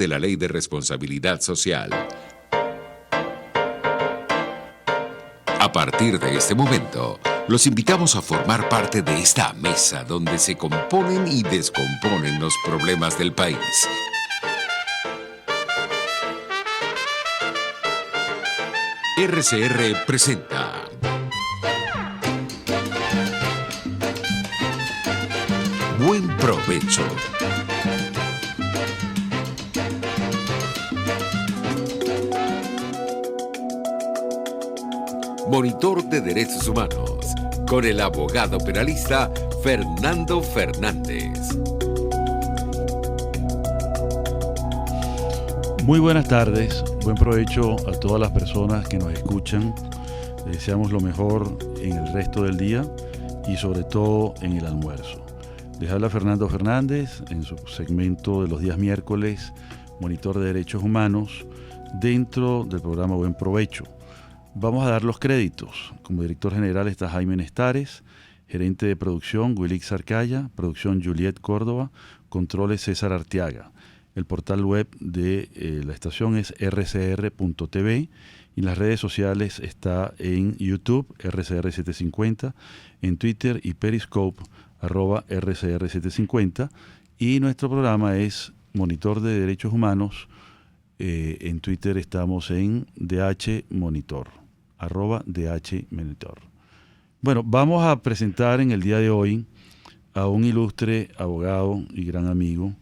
de la Ley de Responsabilidad Social. A partir de este momento, los invitamos a formar parte de esta mesa donde se componen y descomponen los problemas del país. RCR presenta Buen Provecho. Monitor de Derechos Humanos, con el abogado penalista Fernando Fernández. Muy buenas tardes, buen provecho a todas las personas que nos escuchan. Les deseamos lo mejor en el resto del día y sobre todo en el almuerzo. Les habla Fernando Fernández en su segmento de los días miércoles, Monitor de Derechos Humanos, dentro del programa Buen Provecho. Vamos a dar los créditos. Como director general está Jaime Nestares, gerente de producción Wilix Arcaya, producción Juliet Córdoba, controles César Arteaga. El portal web de la estación es rcr.tv y en las redes sociales está en YouTube, RCR750, en Twitter y Periscope, @RCR750, y nuestro programa es Monitor de Derechos Humanos. En Twitter estamos en DHMonitor, @DHMonitor. Bueno, vamos a presentar en el día de hoy a un ilustre abogado y gran amigo,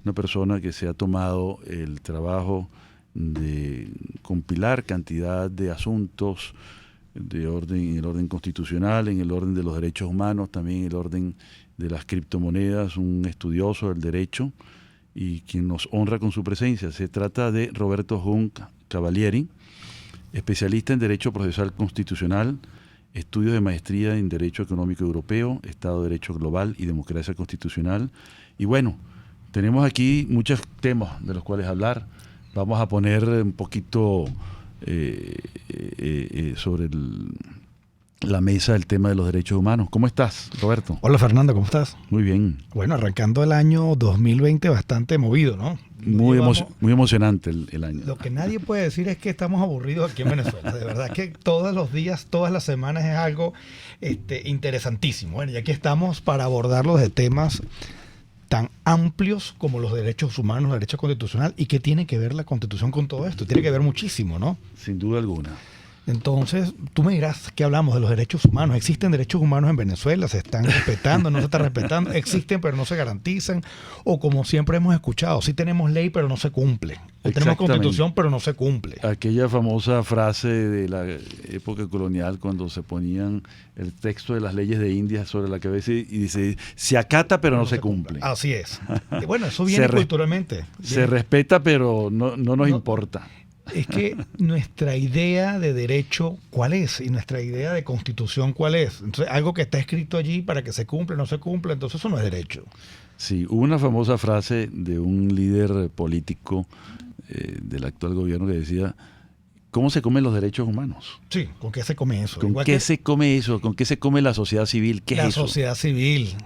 una persona que se ha tomado el trabajo de compilar cantidad de asuntos de orden, en el orden constitucional, en el orden de los derechos humanos, también en el orden de las criptomonedas, un estudioso del derecho y quien nos honra con su presencia. Se trata de Roberto Jung Cavalieri, especialista en Derecho Procesal Constitucional, estudios de maestría en Derecho Económico Europeo, Estado de Derecho Global y Democracia Constitucional. Y bueno, tenemos aquí muchos temas de los cuales hablar. Vamos a poner un poquito sobre la mesa el tema de los derechos humanos. ¿Cómo estás, Roberto? Hola, Fernando, ¿cómo estás? Muy bien. Bueno, arrancando el año 2020 bastante movido, ¿no? Muy emocionante el año. Lo que nadie puede decir es que estamos aburridos aquí en Venezuela. De verdad que todos los días, todas las semanas es algo interesantísimo. Bueno, y aquí estamos para abordarlos de temas tan amplios como los derechos humanos, la derecho constitucional, y qué tiene que ver la Constitución con todo esto. Tiene que ver muchísimo, ¿no? Sin duda alguna. Entonces, tú me dirás que hablamos de los derechos humanos. ¿Existen derechos humanos en Venezuela? ¿Se están respetando? ¿No se están respetando? ¿Existen pero no se garantizan? O como siempre hemos escuchado, sí tenemos ley pero no se cumple. O tenemos constitución pero no se cumple. Aquella famosa frase de la época colonial cuando se ponían el texto de las leyes de India sobre la cabeza y dice, se acata pero no se cumple. Así es. Y bueno, eso viene culturalmente. Se respeta pero no nos importa. Es que nuestra idea de derecho, ¿cuál es? Y nuestra idea de constitución, ¿cuál es? Entonces, algo que está escrito allí para que se cumpla, no se cumpla, entonces eso no es derecho. Sí, hubo una famosa frase de un líder político del actual gobierno que decía, ¿cómo se comen los derechos humanos? Sí, ¿con qué se come eso? ¿Con qué se come eso? ¿Con qué se come la sociedad civil? ¿Qué es eso? La sociedad civil.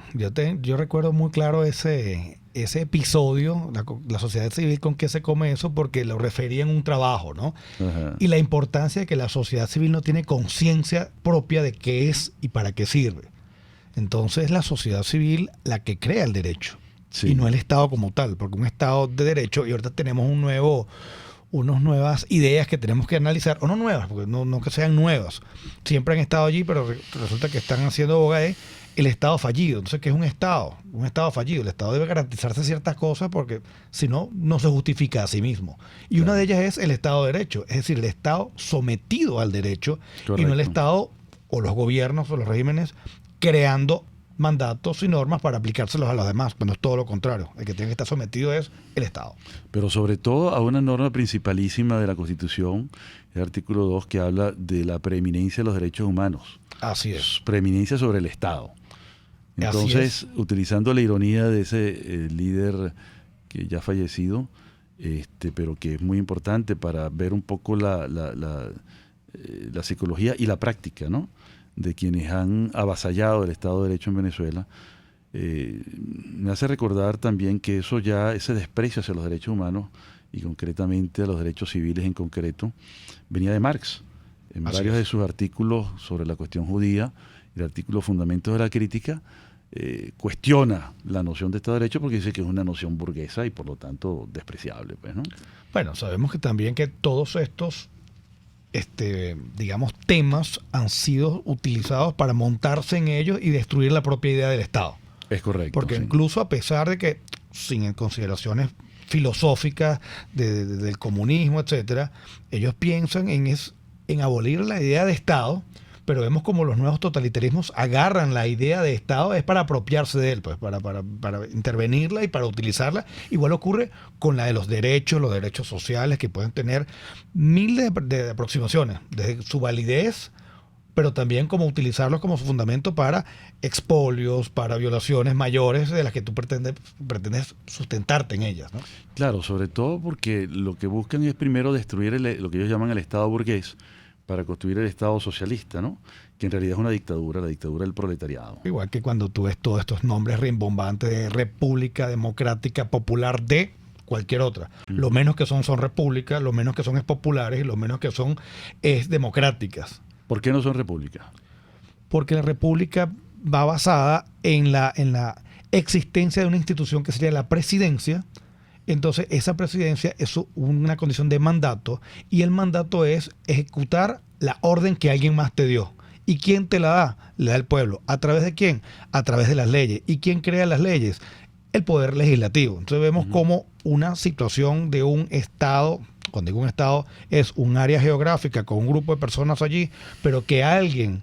Yo recuerdo muy claro ese episodio, la sociedad civil, con qué se come eso, porque lo refería en un trabajo, ¿no? Ajá. Y la importancia de que la sociedad civil no tiene conciencia propia de qué es y para qué sirve. Entonces es la sociedad civil la que crea el derecho, sí, y no el Estado como tal, porque un Estado de derecho, y ahorita tenemos unas nuevas ideas que tenemos que analizar, o no nuevas, porque no que sean nuevas, siempre han estado allí, pero resulta que están haciendo boga de el Estado fallido. Entonces, ¿qué es un Estado? Un Estado fallido. El Estado debe garantizarse ciertas cosas porque si no, no se justifica a sí mismo. Y claro, una de ellas es el Estado de Derecho, es decir, el Estado sometido al derecho. Correcto. Y no el Estado o los gobiernos o los regímenes creando mandatos y normas para aplicárselos a los demás, cuando es todo lo contrario. El que tiene que estar sometido es el Estado. Pero sobre todo a una norma principalísima de la Constitución, el artículo 2, que habla de la preeminencia de los derechos humanos. Así es. Preeminencia sobre el Estado. Entonces, utilizando la ironía de ese líder que ya ha fallecido, pero que es muy importante para ver un poco la psicología y la práctica, ¿no?, de quienes han avasallado el Estado de Derecho en Venezuela, me hace recordar también que ese desprecio hacia los derechos humanos y concretamente a los derechos civiles en concreto, venía de Marx. En Así varios es. de sus artículos sobre la cuestión judía, el artículo Fundamentos de la Crítica, cuestiona la noción de Estado de Derecho porque dice que es una noción burguesa y por lo tanto despreciable, pues, ¿no? Bueno, sabemos que también que todos estos, digamos, temas han sido utilizados para montarse en ellos y destruir la propia idea del Estado. Es correcto. Porque sí. incluso a pesar de que, sin consideraciones filosóficas del comunismo, etcétera, ellos piensan en abolir la idea de Estado, pero vemos como los nuevos totalitarismos agarran la idea de Estado es para apropiarse de él, pues para intervenirla y para utilizarla. Igual ocurre con la de los derechos sociales, que pueden tener miles de aproximaciones, desde su validez, pero también como utilizarlos como su fundamento para expolios, para violaciones mayores de las que tú pretendes sustentarte en ellas, ¿no? Claro, sobre todo porque lo que buscan es primero destruir lo que ellos llaman el Estado burgués para construir el Estado socialista, ¿no? Que en realidad es una dictadura, la dictadura del proletariado. Igual que cuando tú ves todos estos nombres rimbombantes de República Democrática Popular de cualquier otra. Lo menos que son repúblicas, lo menos que son es populares y lo menos que son es democráticas. ¿Por qué no son repúblicas? Porque la república va basada en la existencia de una institución que sería la presidencia. Entonces, esa presidencia es una condición de mandato y el mandato es ejecutar la orden que alguien más te dio. ¿Y quién te la da? Le da el pueblo. ¿A través de quién? A través de las leyes. ¿Y quién crea las leyes? El poder legislativo. Entonces vemos como una situación de un Estado, cuando digo un Estado, es un área geográfica con un grupo de personas allí, pero que alguien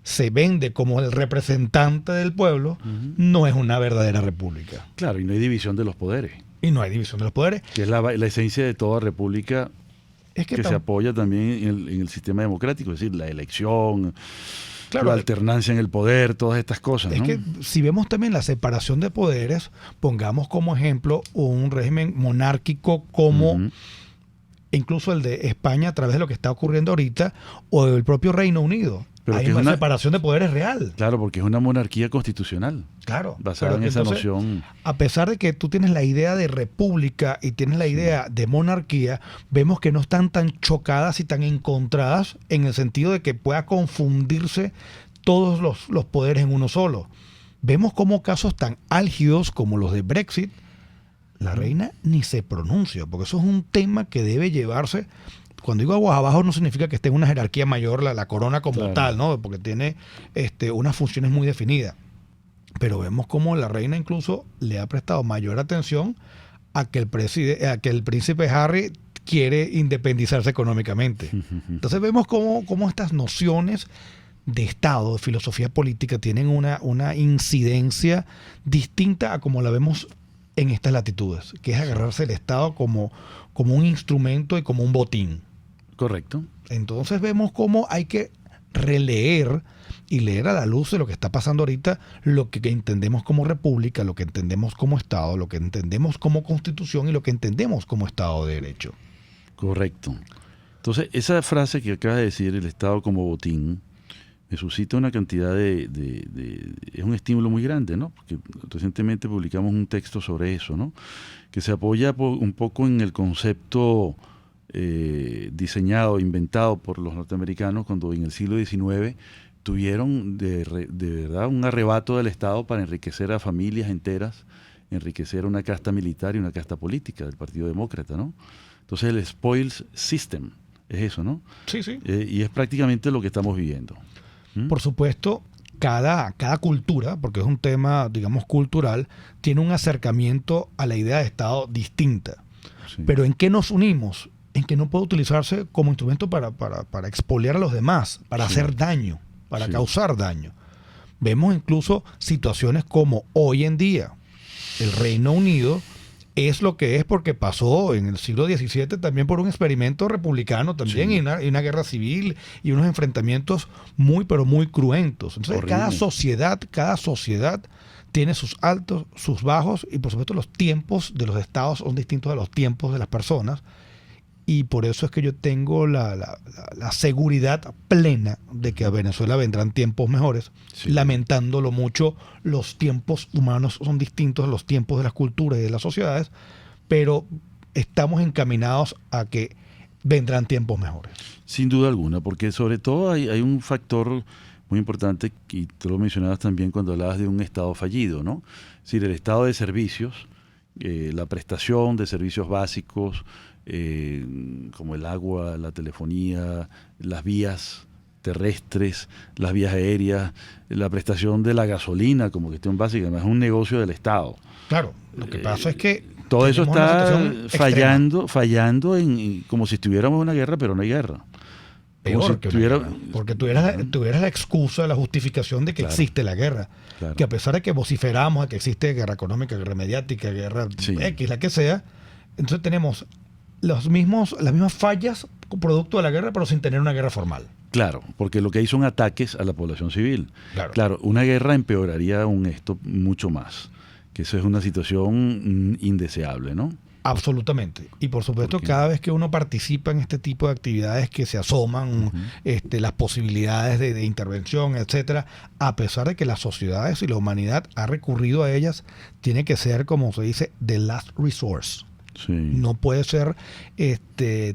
se vende como el representante del pueblo, no es una verdadera república. Claro, y no hay división de los poderes. Y no hay división de los poderes. Que es la esencia de toda república Es que se apoya también en el sistema democrático, es decir, la elección, claro, la alternancia en el poder, todas estas cosas, es ¿no? que si vemos también la separación de poderes, pongamos como ejemplo un régimen monárquico como incluso el de España a través de lo que está ocurriendo ahorita, o el propio Reino Unido. Pero hay que es una una separación de poderes real. Claro, porque es una monarquía constitucional. Claro. Basada pero en esa entonces, noción. A pesar de que tú tienes la idea de república y tienes la idea de monarquía, vemos que no están tan chocadas y tan encontradas en el sentido de que pueda confundirse todos los poderes en uno solo. Vemos como casos tan álgidos como los de Brexit, la reina ni se pronuncia, porque eso es un tema que debe llevarse. Cuando digo aguas abajo no significa que esté en una jerarquía mayor la corona como tal, ¿no? Porque tiene unas funciones muy definidas. Pero vemos como la reina incluso le ha prestado mayor atención a que el príncipe Harry quiere independizarse económicamente. Entonces vemos cómo estas nociones de Estado, de filosofía política, tienen una incidencia distinta a como la vemos en estas latitudes, que es agarrarse el Estado como un instrumento y como un botín. Correcto. Entonces vemos cómo hay que releer y leer a la luz de lo que está pasando ahorita, lo que entendemos como república, lo que entendemos como Estado, lo que entendemos como Constitución y lo que entendemos como Estado de Derecho. Correcto. Entonces, esa frase que acaba de decir, el Estado como botín, me suscita una cantidad es un estímulo muy grande, ¿no? Porque recientemente publicamos un texto sobre eso, ¿no? Que se apoya un poco en el concepto diseñado, inventado por los norteamericanos cuando en el siglo XIX tuvieron de verdad un arrebato del Estado para enriquecer a familias enteras, enriquecer a una casta militar y una casta política del Partido Demócrata, ¿no? Entonces el spoils system es eso, ¿no? Sí, sí. Y es prácticamente lo que estamos viviendo. Por supuesto, cada cultura, porque es un tema, digamos, cultural, tiene un acercamiento a la idea de Estado distinta. Sí. Pero ¿en qué nos unimos? En que no puede utilizarse como instrumento para expoliar a los demás, para hacer daño, para causar daño. Vemos incluso situaciones como hoy en día el Reino Unido es lo que es porque pasó en el siglo XVII también por un experimento republicano también y una guerra civil y unos enfrentamientos muy pero muy cruentos. Entonces cada sociedad tiene sus altos, sus bajos y por supuesto los tiempos de los estados son distintos a los tiempos de las personas. Y por eso es que yo tengo la seguridad plena de que a Venezuela vendrán tiempos mejores. Sí. Lamentándolo mucho, los tiempos humanos son distintos a los tiempos de las culturas y de las sociedades, pero estamos encaminados a que vendrán tiempos mejores. Sin duda alguna, porque sobre todo hay un factor muy importante, y tú lo mencionabas también cuando hablabas de un Estado fallido, ¿no? Es decir, el estado de servicios, la prestación de servicios básicos, como el agua, la telefonía, las vías terrestres, las vías aéreas, la prestación de la gasolina como cuestión básica, además es un negocio del Estado. Claro, lo que pasa es que todo eso está fallando como si estuviéramos en una guerra, pero no hay guerra. Peor que una guerra, porque tuvieras la excusa, la justificación de que existe la guerra. Claro. Que a pesar de que vociferamos de que existe guerra económica, guerra mediática, guerra X, la que sea, entonces tenemos las mismas fallas producto de la guerra, pero sin tener una guerra formal. Claro, porque lo que hay son ataques a la población civil. Claro, una guerra empeoraría aún esto mucho más, que eso es una situación indeseable, ¿no? Absolutamente. Y por supuesto, cada vez que uno participa en este tipo de actividades que se asoman, las posibilidades de intervención, etcétera, a pesar de que las sociedades y la humanidad ha recurrido a ellas, tiene que ser, como se dice, the last resource. Sí. No puede ser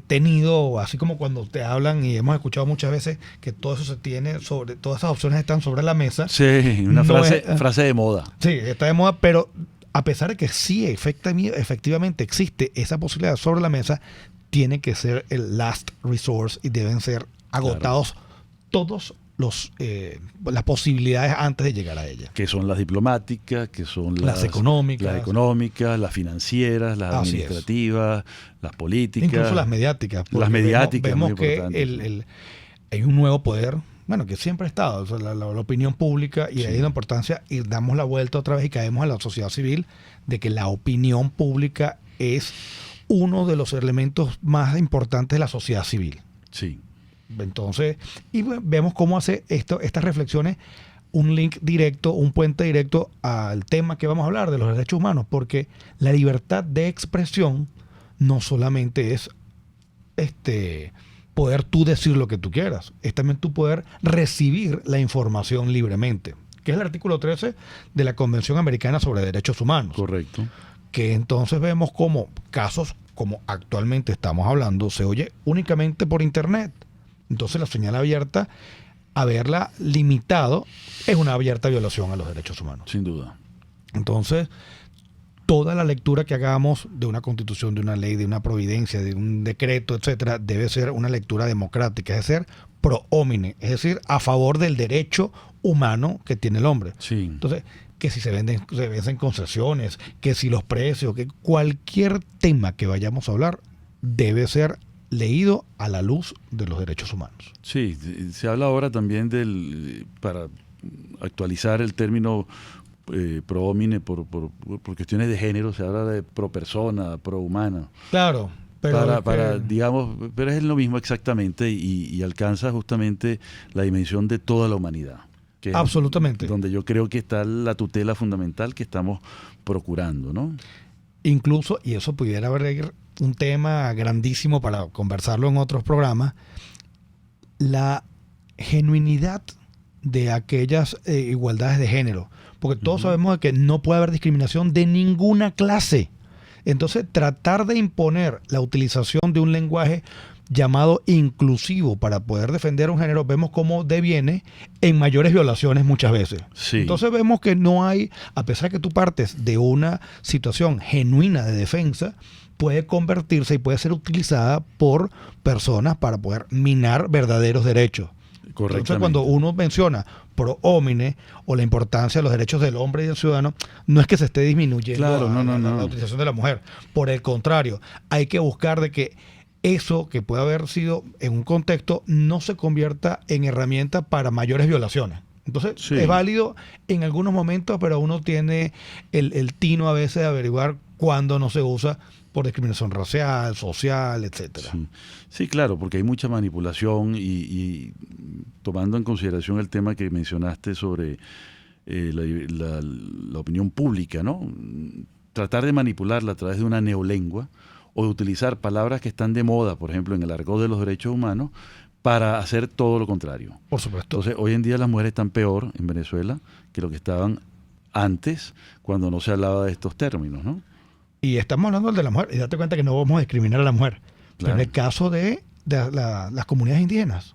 tenido así como cuando te hablan, y hemos escuchado muchas veces que todo eso se tiene todas esas opciones están sobre la mesa. Sí, una frase de moda. Sí, está de moda, pero a pesar de que sí efectivamente existe esa posibilidad sobre la mesa, tiene que ser el last resource y deben ser agotados todos las posibilidades antes de llegar a ella. Que son las diplomáticas, que son las económicas, las financieras, las administrativas, las políticas. Incluso las mediáticas. Las mediáticas. Vemos que hay un nuevo poder, bueno, que siempre ha estado, o sea, la opinión pública, y hay una importancia, y damos la vuelta otra vez y caemos en la sociedad civil, de que la opinión pública es uno de los elementos más importantes de la sociedad civil. Sí. Entonces, y vemos cómo hace estas reflexiones un link directo, un puente directo al tema que vamos a hablar de los derechos humanos, porque la libertad de expresión no solamente es poder tú decir lo que tú quieras, es también tú poder recibir la información libremente, que es el artículo 13 de la Convención Americana sobre Derechos Humanos. Correcto. Que entonces vemos como casos como actualmente estamos hablando se oye únicamente por internet. Entonces la señal abierta, haberla limitado, es una abierta violación a los derechos humanos. Sin duda. Entonces, toda la lectura que hagamos de una constitución, de una ley, de una providencia, de un decreto, etcétera, debe ser una lectura democrática, es decir, pro homine, es decir, a favor del derecho humano que tiene el hombre. Sí. Entonces, que si se vencen concesiones, que si los precios, que cualquier tema que vayamos a hablar debe ser leído a la luz de los derechos humanos. Sí, se habla ahora también para actualizar el término pro homine por cuestiones de género, se habla de pro persona, pro humana. Claro, pero digamos, pero es lo mismo exactamente y alcanza justamente la dimensión de toda la humanidad. Que absolutamente. Donde yo creo que está la tutela fundamental que estamos procurando, ¿no? Incluso, y eso pudiera haber un tema grandísimo para conversarlo en otros programas, la genuinidad de aquellas igualdades de género. Porque todos sabemos que no puede haber discriminación de ninguna clase. Entonces, tratar de imponer la utilización de un lenguaje llamado inclusivo para poder defender un género, vemos cómo deviene en mayores violaciones muchas veces. Sí. Entonces vemos que no hay, a pesar de que tú partes de una situación genuina de defensa, puede convertirse y puede ser utilizada por personas para poder minar verdaderos derechos. Entonces, cuando uno menciona pro homine o la importancia de los derechos del hombre y del ciudadano, no es que se esté disminuyendo la utilización de la mujer. Por el contrario, hay que buscar de que eso que puede haber sido en un contexto no se convierta en herramienta para mayores violaciones. Entonces, es válido en algunos momentos, pero uno tiene el tino a veces de averiguar cuándo no se usa por discriminación racial, social, etcétera. Sí, claro, porque hay mucha manipulación y tomando en consideración el tema que mencionaste sobre la opinión pública, ¿no? Tratar de manipularla a través de una neolengua o de utilizar palabras que están de moda, por ejemplo, en el argot de los derechos humanos, para hacer todo lo contrario. Por supuesto. Entonces, hoy en día las mujeres están peor en Venezuela que lo que estaban antes, cuando no se hablaba de estos términos, ¿no? Y estamos hablando de la mujer. Y date cuenta que no vamos a discriminar a la mujer. Claro. Pero en el caso de las comunidades indígenas.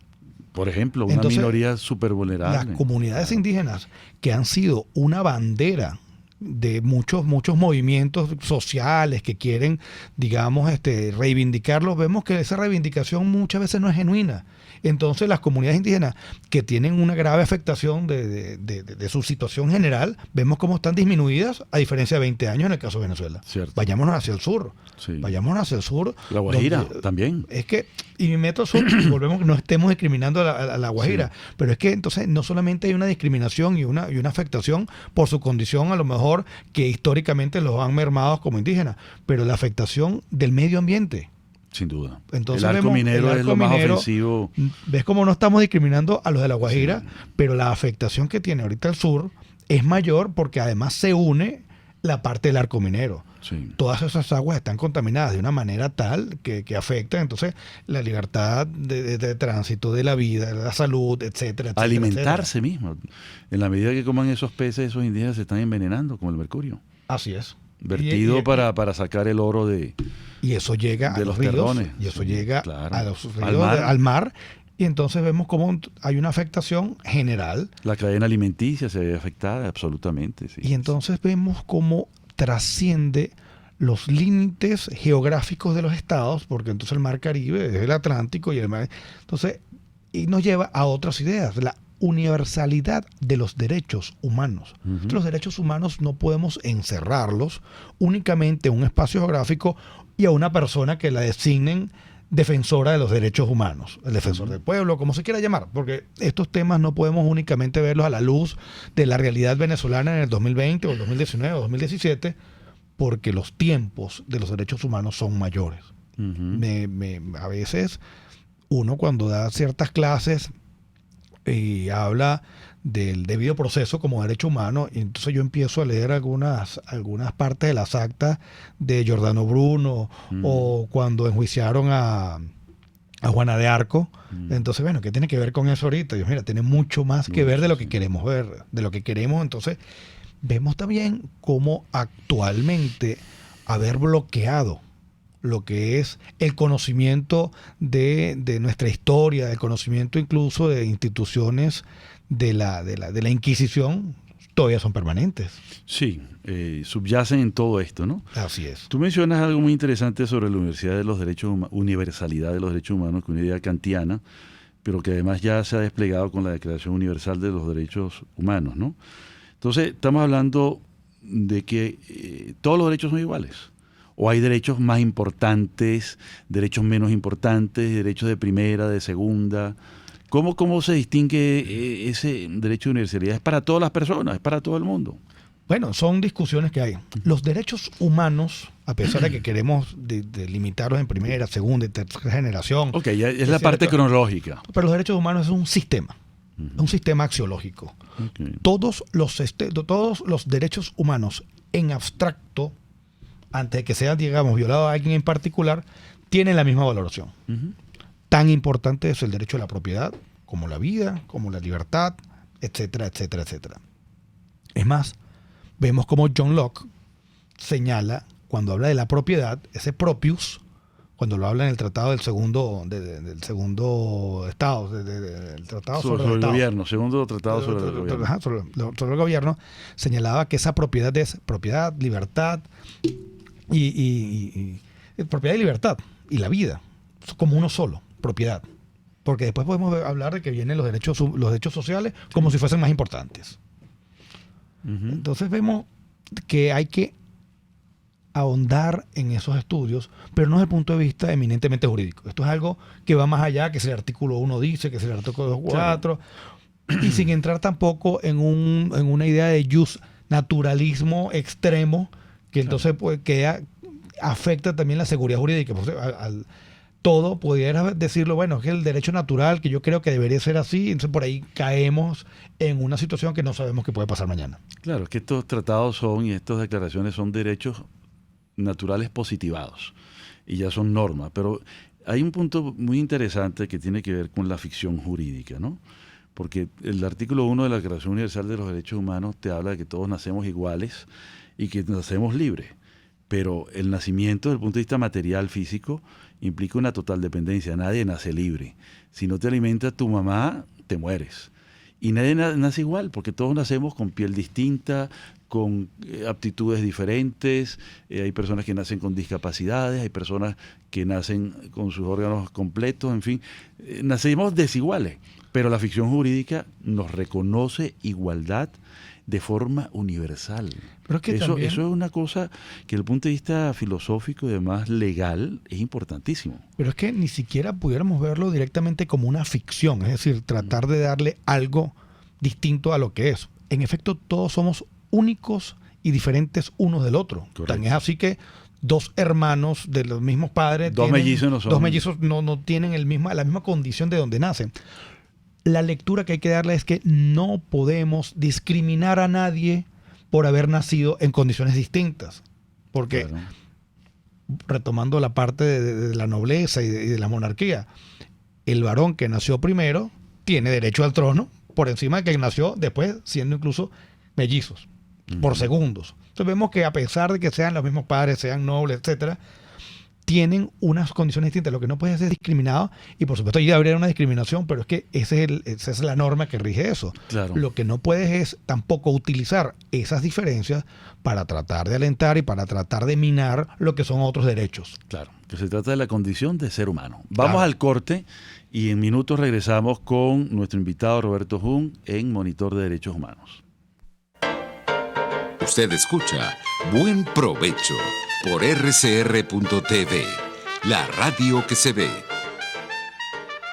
Por ejemplo, una Entonces, minoría súper vulnerable. Las comunidades indígenas que han sido una bandera de muchos movimientos sociales que quieren, digamos, reivindicarlos, vemos que esa reivindicación muchas veces no es genuina. Entonces las comunidades indígenas que tienen una grave afectación de su situación general, vemos cómo están disminuidas a diferencia de 20 años en el caso de Venezuela. Cierto. Vayámonos hacia el sur. Sí. Vayámonos hacia el sur. La Guajira donde, también. Es que, y mi método sur, volvemos, no estemos discriminando a la Guajira, sí. Pero es que entonces no solamente hay una discriminación y una afectación por su condición, a lo mejor que históricamente los han mermado como indígenas, pero la afectación del medio ambiente. Sin duda. Entonces el arco minero es lo más ofensivo. Ves cómo no estamos discriminando a los de la Guajira, sí. Pero la afectación que tiene ahorita el sur es mayor porque además se une la parte del arco minero. Sí. Todas esas aguas están contaminadas de una manera tal que afectan entonces la libertad de tránsito, de la vida, de la salud, etcétera, etcétera. Alimentarse mismo. En la medida que coman esos peces, esos indígenas se están envenenando con el mercurio. Así es. Vertido para sacar el oro y eso llega a los ríos, terrones. Y eso llega a los ríos, al mar. Y entonces vemos cómo hay una afectación general. La cadena alimenticia se ve afectada absolutamente. Sí. Y entonces vemos cómo trasciende los límites geográficos de los estados, porque entonces el mar Caribe es el Atlántico y el mar... Entonces, y nos lleva a otras ideas. La universalidad de los derechos humanos. Uh-huh. Los derechos humanos no podemos encerrarlos únicamente en un espacio geográfico y a una persona que la designen defensora de los derechos humanos, el defensor del pueblo, como se quiera llamar, porque estos temas no podemos únicamente verlos a la luz de la realidad venezolana en el 2020 o el 2019 o 2017, porque los tiempos de los derechos humanos son mayores. Uh-huh. A veces uno cuando da ciertas clases y habla del debido proceso como derecho humano, y entonces yo empiezo a leer algunas partes de las actas de Giordano Bruno o cuando enjuiciaron a Juana de Arco. Entonces, bueno, ¿qué tiene que ver con eso ahorita? Yo, mira, tiene mucho más que ver de lo que queremos ver, de lo que queremos. Entonces, vemos también cómo actualmente haber bloqueado lo que es el conocimiento de nuestra historia, el conocimiento incluso de instituciones de la Inquisición, todavía son permanentes. Sí, subyacen en todo esto, ¿no? Así es. Tú mencionas algo muy interesante sobre la universalidad de los derechos humanos, que es una idea kantiana, pero que además ya se ha desplegado con la Declaración Universal de los Derechos Humanos, ¿no? Entonces, estamos hablando de que todos los derechos son iguales. ¿O hay derechos más importantes, derechos menos importantes, derechos de primera, de segunda? ¿Cómo se distingue ese derecho de universalidad? ¿Es para todas las personas? ¿Es para todo el mundo? Bueno, son discusiones que hay. Los derechos humanos, a pesar de que queremos delimitarlos en primera, segunda y tercera generación. Ok, ya es la parte cronológica. Pero los derechos humanos es un sistema. Un sistema axiológico. Okay. Todos los derechos humanos en abstracto, antes de que sea, digamos, violado a alguien en particular, tienen la misma valoración. Uh-huh. Tan importante es el derecho a la propiedad, como la vida, como la libertad, etcétera, etcétera, etcétera. Es más, vemos como John Locke señala, cuando habla de la propiedad, ese propius, cuando lo habla en el tratado del segundo estado, del tratado sobre el gobierno, segundo tratado sobre el gobierno. Sobre el gobierno, señalaba que esa propiedad es propiedad, libertad y propiedad y libertad y la vida, como uno solo, propiedad. Porque después podemos hablar de que vienen los derechos sociales como si fuesen más importantes. Uh-huh. Entonces vemos que hay que ahondar en esos estudios, pero no desde el punto de vista eminentemente jurídico. Esto es algo que va más allá, que si el artículo 1 dice, que si el artículo 4, y sin entrar tampoco en una idea de jus naturalismo extremo, que entonces pues, afecta también la seguridad jurídica. Todo pudiera decirlo, bueno, es el derecho natural, que yo creo que debería ser así, entonces por ahí caemos en una situación que no sabemos qué puede pasar mañana. Claro, es que estos tratados y estas declaraciones son derechos naturales positivados y ya son normas, pero hay un punto muy interesante que tiene que ver con la ficción jurídica, ¿no? Porque el artículo 1 de la Declaración Universal de los Derechos Humanos te habla de que todos nacemos iguales y que nacemos libres, pero el nacimiento desde el punto de vista material, físico, implica una total dependencia. Nadie nace libre. Si no te alimenta tu mamá, te mueres. Y nadie nace igual, porque todos nacemos con piel distinta, con aptitudes diferentes. Hay personas que nacen con discapacidades, hay personas que nacen con sus órganos completos, en fin. Nacemos desiguales, pero la ficción jurídica nos reconoce igualdad de forma universal. Pero es que eso también, es una cosa que desde el punto de vista filosófico y además legal es importantísimo. pero es que ni siquiera pudiéramos verlo directamente como una ficción, es decir, tratar de darle algo distinto a lo que es. En efecto, todos somos únicos y diferentes unos del otro. Tan es así que dos hermanos de los mismos padres, dos mellizos no son. Dos mellizos no tienen la misma condición de donde nacen. La lectura que hay que darle es que no podemos discriminar a nadie por haber nacido en condiciones distintas. Porque, Claro. retomando la parte de la nobleza y de la monarquía, el varón que nació primero tiene derecho al trono por encima de que nació después, siendo incluso mellizos, por segundos. Entonces vemos que a pesar de que sean los mismos padres, sean nobles, etcétera, tienen unas condiciones distintas. Lo que no puede ser discriminado, y por supuesto ahí habría una discriminación, pero es que esa es la norma que rige eso. Claro. Lo que no puedes es tampoco utilizar esas diferencias para tratar de alentar y para tratar de minar lo que son otros derechos. Claro, que se trata de la condición de ser humano. Vamos Claro. al corte y en minutos regresamos con nuestro invitado Roberto Jun en Monitor de Derechos Humanos. Usted escucha Buen Provecho por rcr.tv, la radio que se ve.